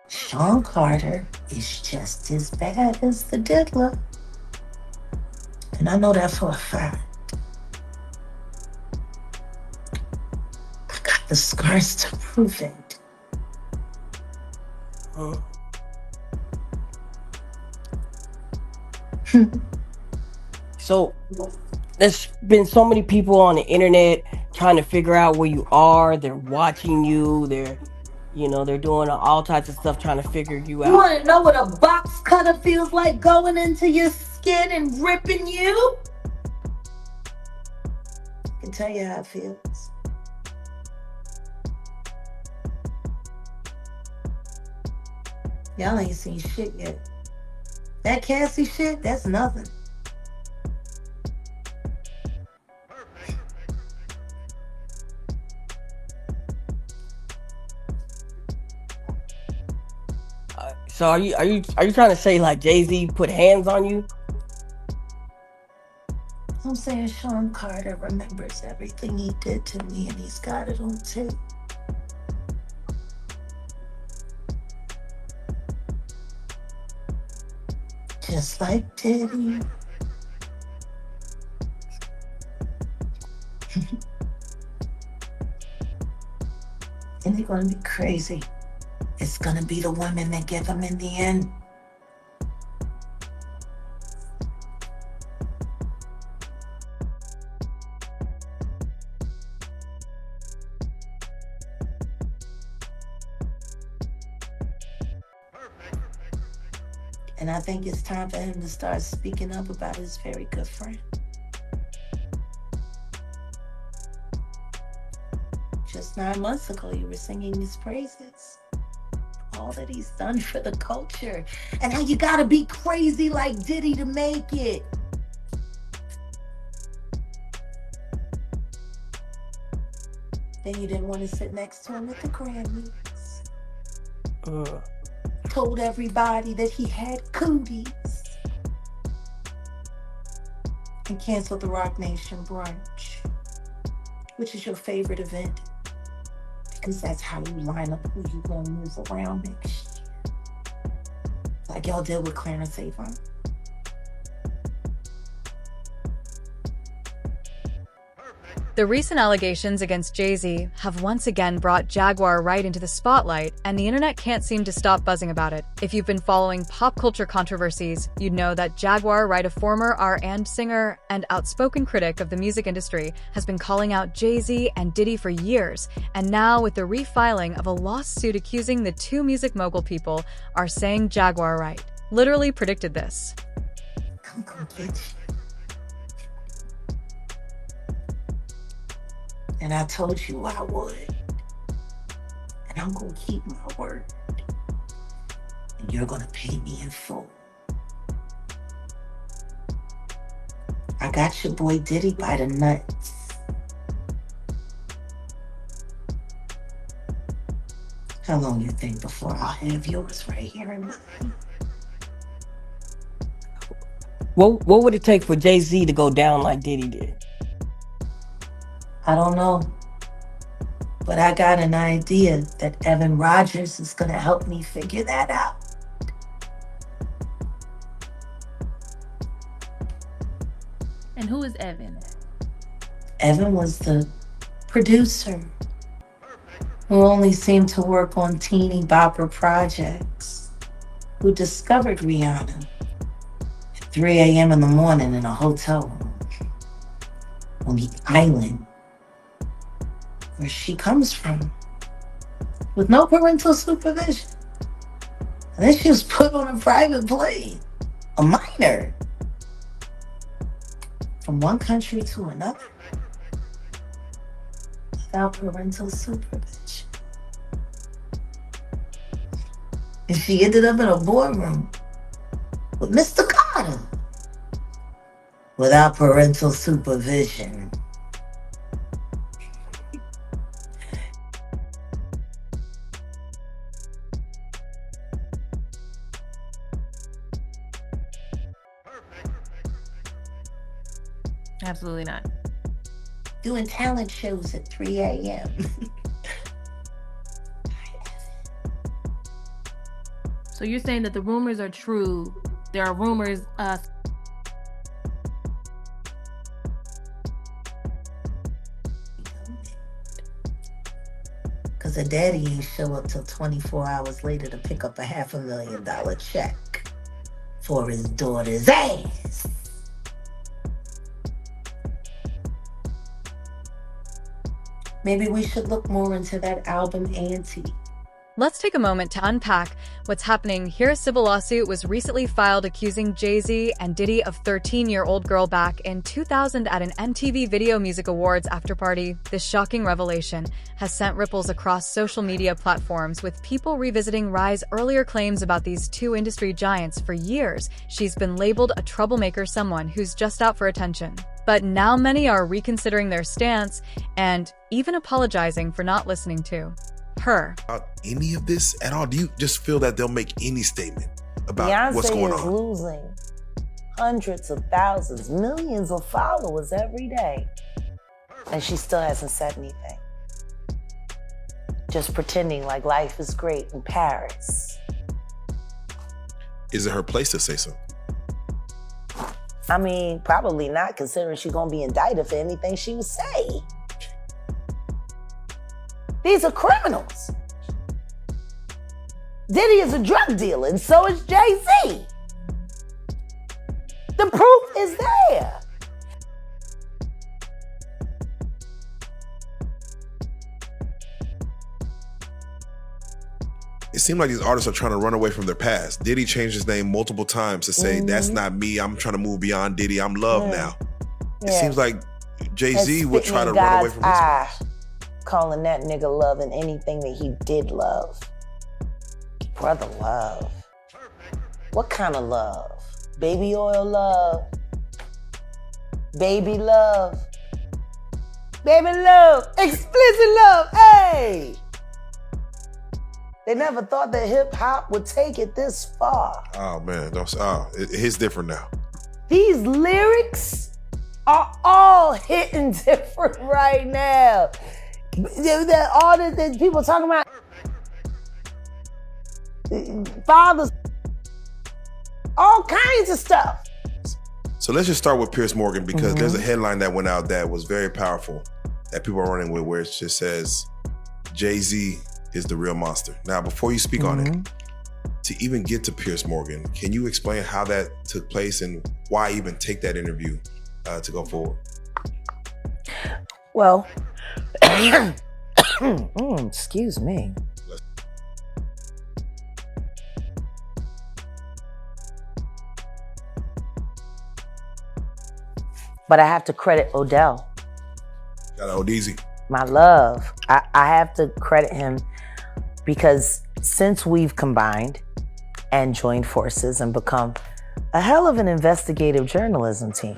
Sean Carter is just as bad as the diddler. And I know that for a fact. I got the scars to prove it. Uh, So there's been so many people on the internet trying to figure out where you are. They're watching you. They're doing all types of stuff trying to figure you You out. want to know what a box cutter feels like going into your skin and ripping you? I can tell you how it feels. Y'all ain't seen shit yet. That Cassie shit, that's nothing. So are you trying to say like Jay-Z put hands on you? I'm saying Sean Carter remembers everything he did to me and he's got it on tape. Just like Diddy. And they're gonna be crazy. It's gonna be the women that get them in the end. And I think it's time for him to start speaking up about his very good friend. Just 9 months ago, you were singing his praises. All that he's done for the culture. And how you gotta be crazy like Diddy to make it. Then you didn't want to sit next to him at the Grammys. Uh, Told everybody that he had cooties. And canceled the Rock Nation brunch, which is your favorite event. Because that's how you line up who you gonna move around next year. Like y'all did with Clarence Avant. The recent allegations against Jay-Z have once again brought Jaguar Wright into the spotlight, and the internet can't seem to stop buzzing about it. If you've been following pop culture controversies, you'd know that Jaguar Wright, a former R&B singer and outspoken critic of the music industry, has been calling out Jay-Z and Diddy for years, and now with the refiling of a lawsuit accusing the two music mogul people are saying Jaguar Wright literally predicted this. I'm gonna get you. And I told you I would. And I'm gonna keep my word. And you're gonna pay me in full. I got your boy Diddy by the nuts. How long you think before I'll have yours right here in mine? what would it take for Jay-Z to go down like Diddy did? I don't know. But I got an idea that Evan Rogers is gonna help me figure that out. And who is Evan? Evan was the producer who only seemed to work on teeny bopper projects, who discovered Rihanna at 3 a.m. in the morning in a hotel room on the island where she comes from with no parental supervision. And then she was put on a private plane, a minor, from one country to another without parental supervision. And she ended up in a boardroom with Mr. Carter without parental supervision. Absolutely not. Doing talent shows at 3 a.m. So you're saying that the rumors are true. There are rumors. Because the daddy ain't show up till 24 hours later to pick up a $500,000 check for his daughter's ass. Maybe we should look more into that album Auntie. Let's take a moment to unpack what's happening here. A civil lawsuit was recently filed accusing Jay-Z and Diddy of 13-year-old girl back in 2000 at an MTV Video Music Awards afterparty. This shocking revelation has sent ripples across social media platforms, with people revisiting Rye's earlier claims about these two industry giants. For years, she's been labeled a troublemaker, someone who's just out for attention. But now many are reconsidering their stance and even apologizing for not listening to her. About any of this at all? Do you just feel that they'll make any statement about Beyonce what's going is on? losing hundreds of thousands, millions of followers every day, and she still hasn't said anything. Just pretending like life is great in Paris. Is it her place to say so? I mean, probably not, considering she's gonna be indicted for anything she would say. These are criminals. Diddy is a drug dealer, and so is Jay-Z. The proof is there. It seems like these artists are trying to run away from their past. Diddy changed his name multiple times to say, that's not me, I'm trying to move beyond Diddy, I'm Love now. It seems like Jay-Z would try to run away from his past. Calling that nigga Love and anything that he did love. Brother love. What kind of love? Baby oil love. Baby love. Baby love. Explicit love. Hey! They never thought that hip hop would take it this far. Oh man, it's different now. These lyrics are all hitting different right now. All the people talking about fathers, all kinds of stuff. So let's just start with Piers Morgan, because there's a headline that went out that was very powerful that people are running with, where it just says, Jay-Z is the real monster. Now, before you speak on it, to even get to Piers Morgan, can you explain how that took place and why even take that interview to go forward? Well, excuse me. But I have to credit Odell. Got to Odeezy. My love. I have to credit him, because since we've combined and joined forces and become a hell of an investigative journalism team.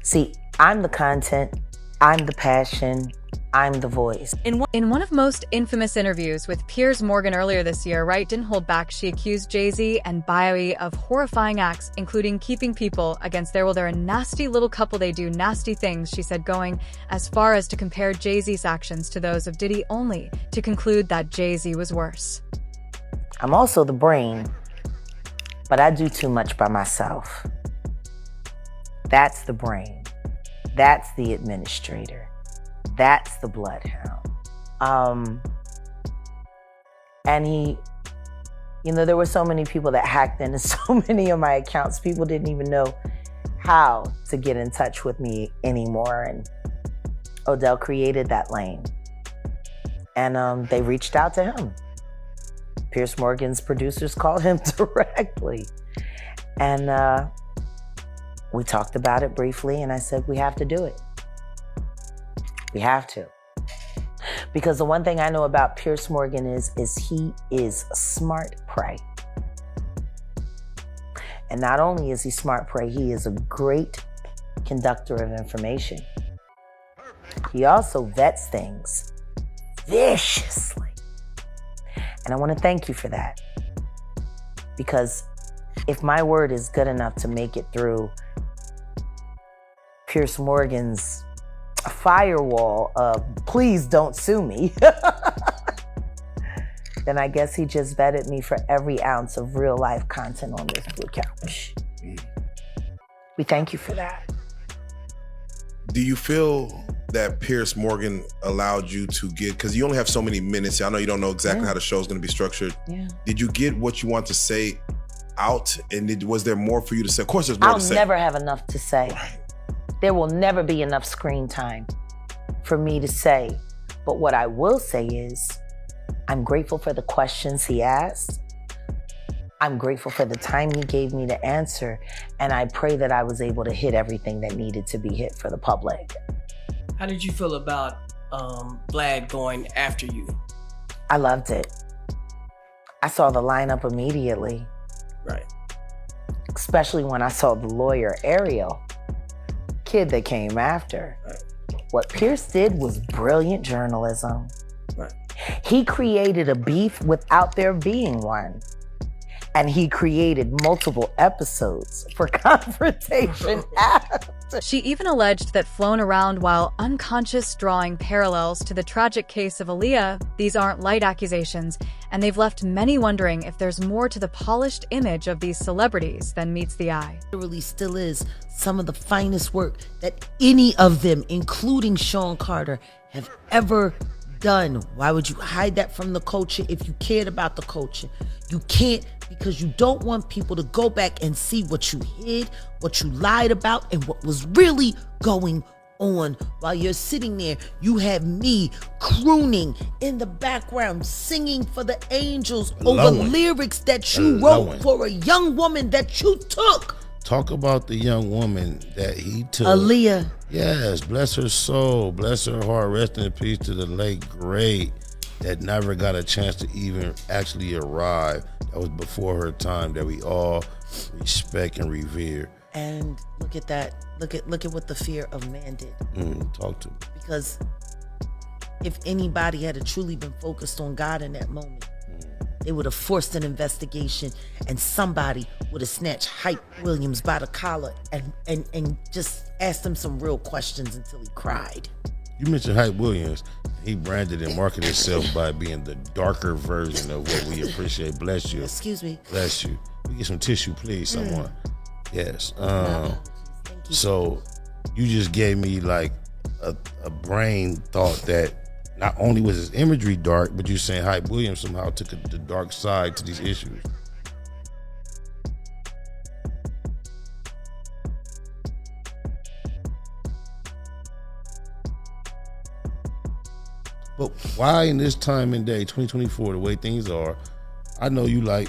See, I'm the content, I'm the passion, I'm the voice. In one of most infamous interviews with Piers Morgan earlier this year, Wright didn't hold back. She accused Jay-Z and Bowie of horrifying acts, including keeping people against their will. They're a nasty little couple, they do nasty things, she said, going as far as to compare Jay-Z's actions to those of Diddy, only to conclude that Jay-Z was worse. I'm also the brain, but I do too much by myself. That's the brain. That's the administrator. That's the bloodhound. And there were so many people that hacked into so many of my accounts. People didn't even know how to get in touch with me anymore. And Odell created that lane. And they reached out to him. Piers Morgan's producers called him directly. And we talked about it briefly, and I said, we have to do it. We have to. Because the one thing I know about Piers Morgan is he is smart prey. And not only is he smart prey, he is a great conductor of information. He also vets things viciously. And I want to thank you for that. Because if my word is good enough to make it through Piers Morgan's firewall of please don't sue me, then I guess he just vetted me for every ounce of real life content on this blue couch. We thank you for that. Do you feel that Piers Morgan allowed you to get, because you only have so many minutes, I know you don't know exactly how the show is going to be structured. Yeah. Did you get what you want to say out? And was there more for you to say? Of course there's more to say. I'll never have enough to say. Right. There will never be enough screen time for me to say. But what I will say is, I'm grateful for the questions he asked. I'm grateful for the time he gave me to answer. And I pray that I was able to hit everything that needed to be hit for the public. How did you feel about Vlad going after you? I loved it. I saw the lineup immediately. Right. Especially when I saw the lawyer, Ariel, kid that came after. Right. What Pierce did was brilliant journalism. Right. He created a beef without there being one. And he created multiple episodes for confrontation after. She even alleged that flown around while unconscious, drawing parallels to the tragic case of Aaliyah, these aren't light accusations, and they've left many wondering if there's more to the polished image of these celebrities than meets the eye. Literally still is some of the finest work that any of them, including Sean Carter, have ever done. Why would you hide that from the culture if you cared about the culture? You can't, because you don't want people to go back and see what you hid, what you lied about, and what was really going on. While you're sitting there, you have me crooning in the background, singing for the angels over lyrics that you wrote for a young woman that you took. Talk about the young woman that he took. Aaliyah. Yes, bless her soul, bless her heart. Rest in peace to the late great that never got a chance to even actually arrive. That was before her time, that we all respect and revere. And look at that. Look at what the fear of man did. Talk to me. Because if anybody had truly been focused on God in that moment, they would have forced an investigation, and somebody would have snatched Hype Williams by the collar and just asked him some real questions until he cried. You mentioned Hype Williams. He branded and marketed himself by being the darker version of what we appreciate. Bless you. Excuse me. Bless you. We get some tissue, please, someone. Yes. So you just gave me like a brain thought that not only was his imagery dark, but you're saying Hype Williams somehow took the dark side to these issues. But why in this time and day, 2024, the way things are, I know you like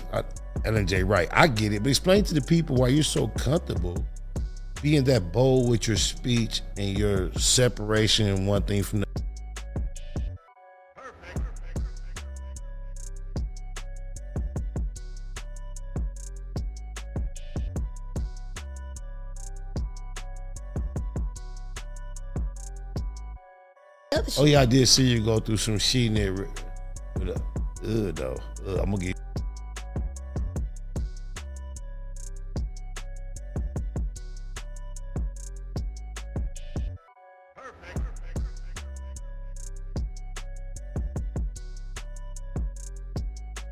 Ellen J. Wright. I get it, but explain to the people why you're so comfortable being that bold with your speech and your separation one thing from the Oh yeah, I did see you go through some shit there with a though. I'm gonna get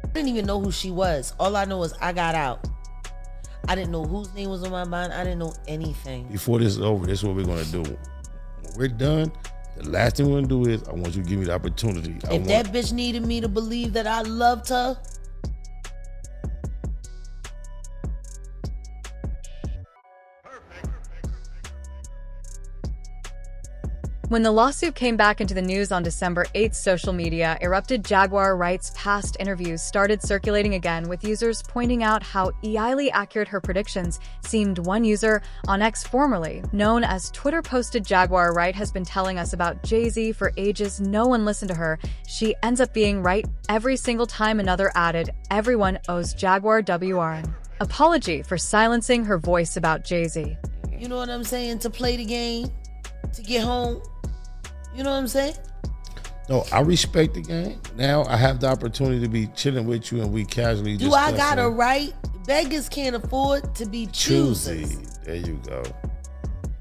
I didn't even know who she was. All I know is I got out. I didn't know whose name was on my mind. I didn't know anything. Before this is over, this is what we're gonna do. When we're done, the last thing we're gonna do is I want you to give me the opportunity. If that bitch needed me to believe that I loved her, When the lawsuit came back into the news on December 8th, social media erupted. Jaguar Wright's past interviews started circulating again, with users pointing out how highly accurate her predictions seemed. One user on X, formerly known as Twitter, posted, "Jaguar Wright has been telling us about Jay-Z for ages. No one listened to her. She ends up being right every single time." Another added, "Everyone owes Jaguar WR an apology for silencing her voice about Jay-Z." you know what I'm saying? To play the game, to get home. You know what I'm saying? No, I respect the game. Now I have the opportunity to be chilling with you and we casually Do I got a right? Beggars can't afford to be choosers. Choosy. There you go.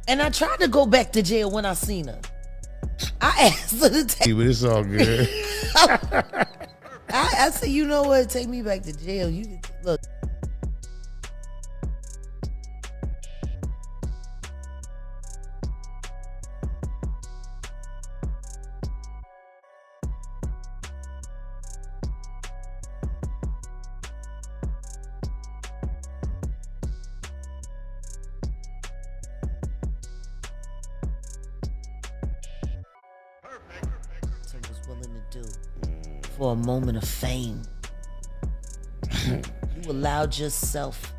And I tried to go back to jail when I seen her. I asked her to take. But it's all good. I said, you know what? Take me back to jail. You can look. Was willing to do for a moment of fame. You allowed yourself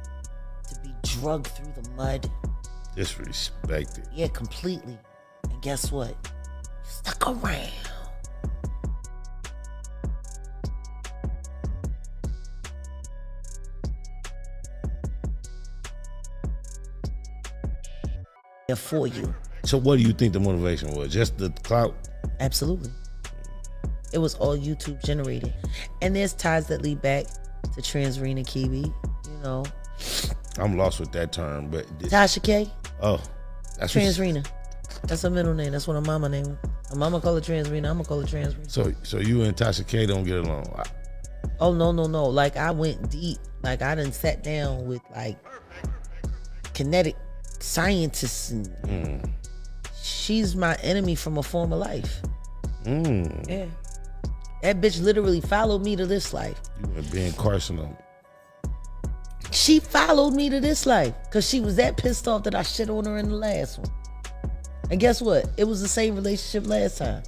to be drugged through the mud. Disrespected. Yeah, completely. And guess what? You stuck around. There for you. So what do you think the motivation was? Just the clout? Absolutely. It was all YouTube generated. And there's ties that lead back to Transrena Kiwi, you know. I'm lost with that term, but Tasha K. Oh, that's Transrena. That's her middle name. That's what her mama name. Her mama call her Transrena. I'm gonna call her Transrena. So you and Tasha K don't get along? Oh no. Like I went deep. Like I done sat down with like kinetic scientists and she's my enemy from a former life. Yeah. That bitch literally followed me to this life. You were being Carson on me. She followed me to this life because she was that pissed off that I shit on her in the last one. And guess what? It was the same relationship last time.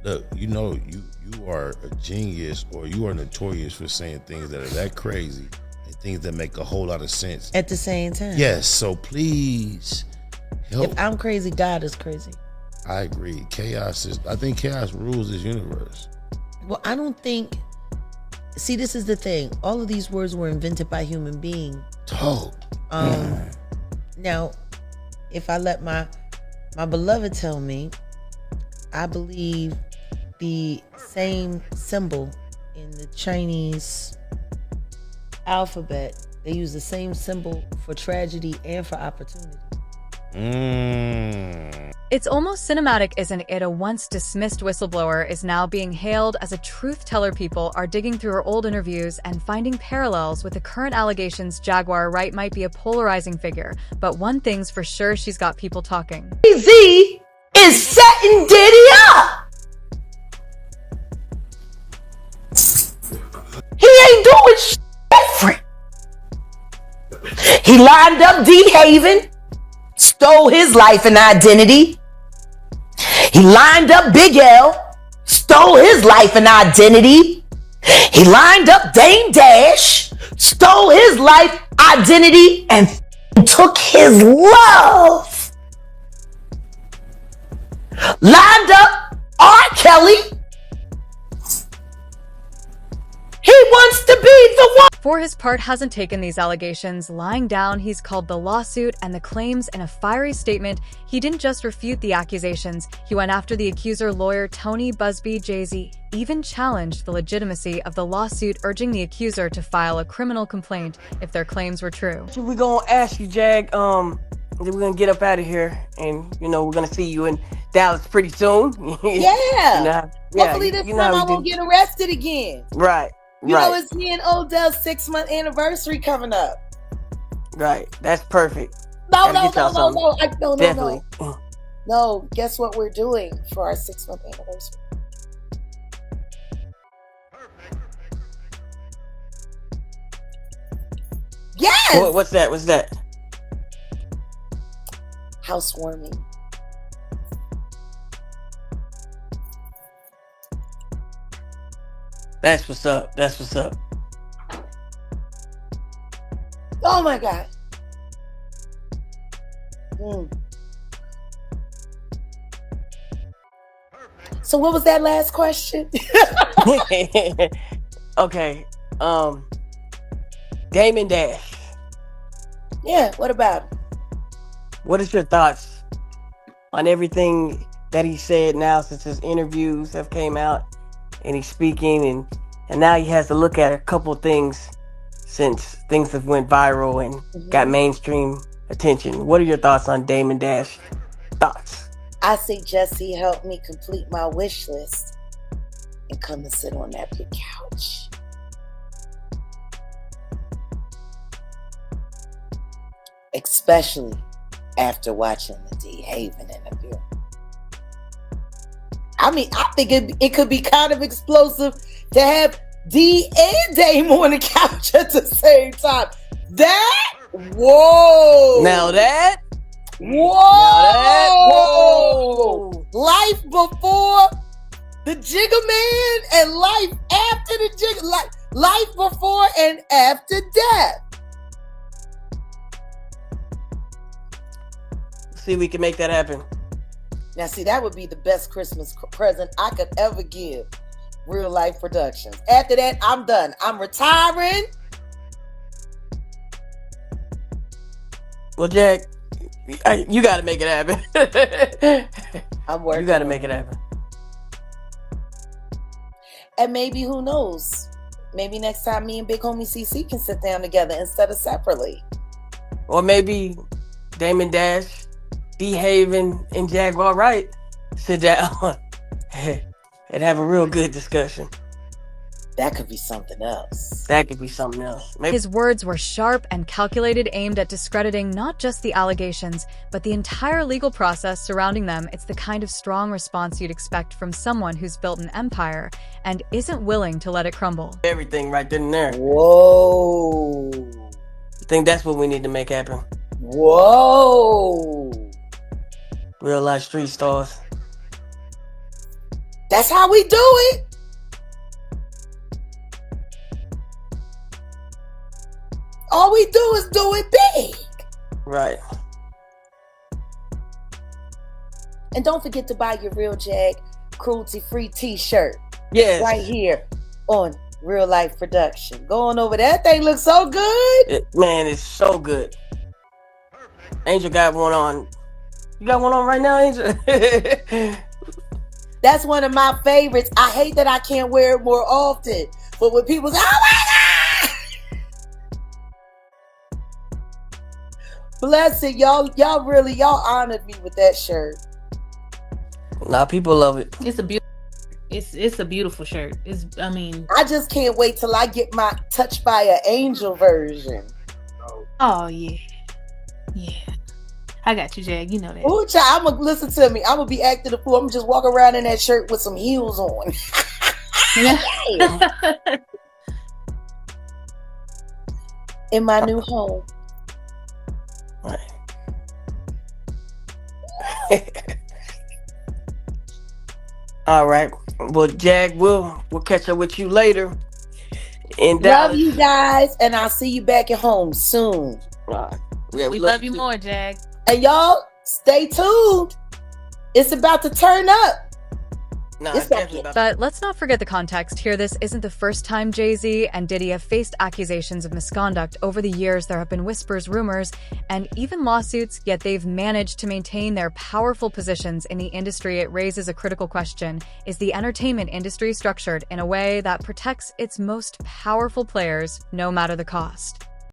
Look, you know, you are a genius, or you are notorious for saying things that are that crazy and things that make a whole lot of sense at the same time. Yes, so please help. If I'm crazy, God is crazy. I agree. I think chaos rules this universe. Well, I don't think. See, this is the thing. All of these words were invented by human beings. Oh. Now, if I let my beloved tell me, I believe the same symbol in the Chinese alphabet, they use the same symbol for tragedy and for opportunity. It's almost cinematic, isn't it? A once dismissed whistleblower is now being hailed as a truth teller. People are digging through her old interviews and finding parallels with the current allegations Jaguar Wright might be a polarizing figure. But one thing's for sure, she's got people talking. Z is setting Diddy up. He ain't doing shit different. He lined up D-Haven, stole his life and identity. He lined up Big L, stole his life and identity. He lined up Dame Dash, stole his life, identity, and took his love. Lined up R. Kelly. He wants to be the one. For his part, hasn't taken these allegations lying down. He's called the lawsuit and the claims in a fiery statement. He didn't just refute the accusations. He went after the accuser lawyer Tony Busby. Jay-Z even challenged the legitimacy of the lawsuit, urging the accuser to file a criminal complaint if their claims were true. We're gonna ask you, Jag, then we're gonna get up out of here, and we're gonna see you in Dallas pretty soon. Yeah. Hopefully this time I won't get arrested again. Right. You know, it's me and Odell's 6-month anniversary coming up. Right. That's perfect. No. Definitely. No, guess what we're doing for our 6-month anniversary? Yes! What's that? Housewarming. That's what's up. Oh my God. So what was that last question? Okay. Damon Dash. Yeah, what about him? What is your thoughts on everything that he said now since his interviews have came out and he's speaking and now he has to look at a couple of things since things have went viral and got mainstream attention? What are your thoughts on Damon Dash? Thoughts? I say Jesse helped me complete my wish list and come and sit on that big couch. especially after watching the D Haven interview. I mean, I think it could be kind of explosive to have D and Dame on the couch at the same time. Whoa! Now that, whoa! Life before the Jigga Man and life after the Jigga, life before and after death. see if we can make that happen. Now, see, that would be the best Christmas present I could ever give Real Life Productions. After that, I'm done. I'm retiring. Well, Jack, you got to make it happen. I'm working. You got to make it happen. And maybe, who knows? Maybe next time me and Big Homie CC can sit down together instead of separately. Or maybe Damon Dash, D Haven, and Jaguar Wright sit down and have a real good discussion. That could be something else. That could be something else. Maybe. His words were sharp and calculated, aimed at discrediting not just the allegations, but the entire legal process surrounding them. It's the kind of strong response you'd expect from someone who's built an empire and isn't willing to let it crumble. Everything right then and there. Whoa. I think that's what we need to make happen. Whoa. Real life street stars. That's how we do it. All we do is do it big. Right. And don't forget to buy your Real Jag cruelty-free t-shirt. Yes. Right here on Real Life Production. Going over that thing looks so good. Man, it's so good. Angel got one on. You got one on right now, Angel? That's one of my favorites. I hate that I can't wear it more often. But when people say, oh my God! Bless it. Y'all honored me with that shirt. Nah, people love it. It's a beautiful. It's a beautiful shirt. I just can't wait till I get my Touched by an Angel version. Oh yeah. I got you, Jag. You know that. Ooh, child, I'm gonna listen to me. I'm gonna be acting the fool. I'm gonna just walk around in that shirt with some heels on. In my new home. Right. All right. Well, Jag, we'll catch up with you later. In Dallas. Love you guys, and I'll see you back at home soon. Yeah, we love you more, Jag. And y'all, stay tuned. It's about to turn up. But let's not forget the context here. This isn't the first time Jay-Z and Diddy have faced accusations of misconduct. Over the years, there have been whispers, rumors, and even lawsuits, yet they've managed to maintain their powerful positions in the industry. It raises a critical question. Is the entertainment industry structured in a way that protects its most powerful players, no matter the cost?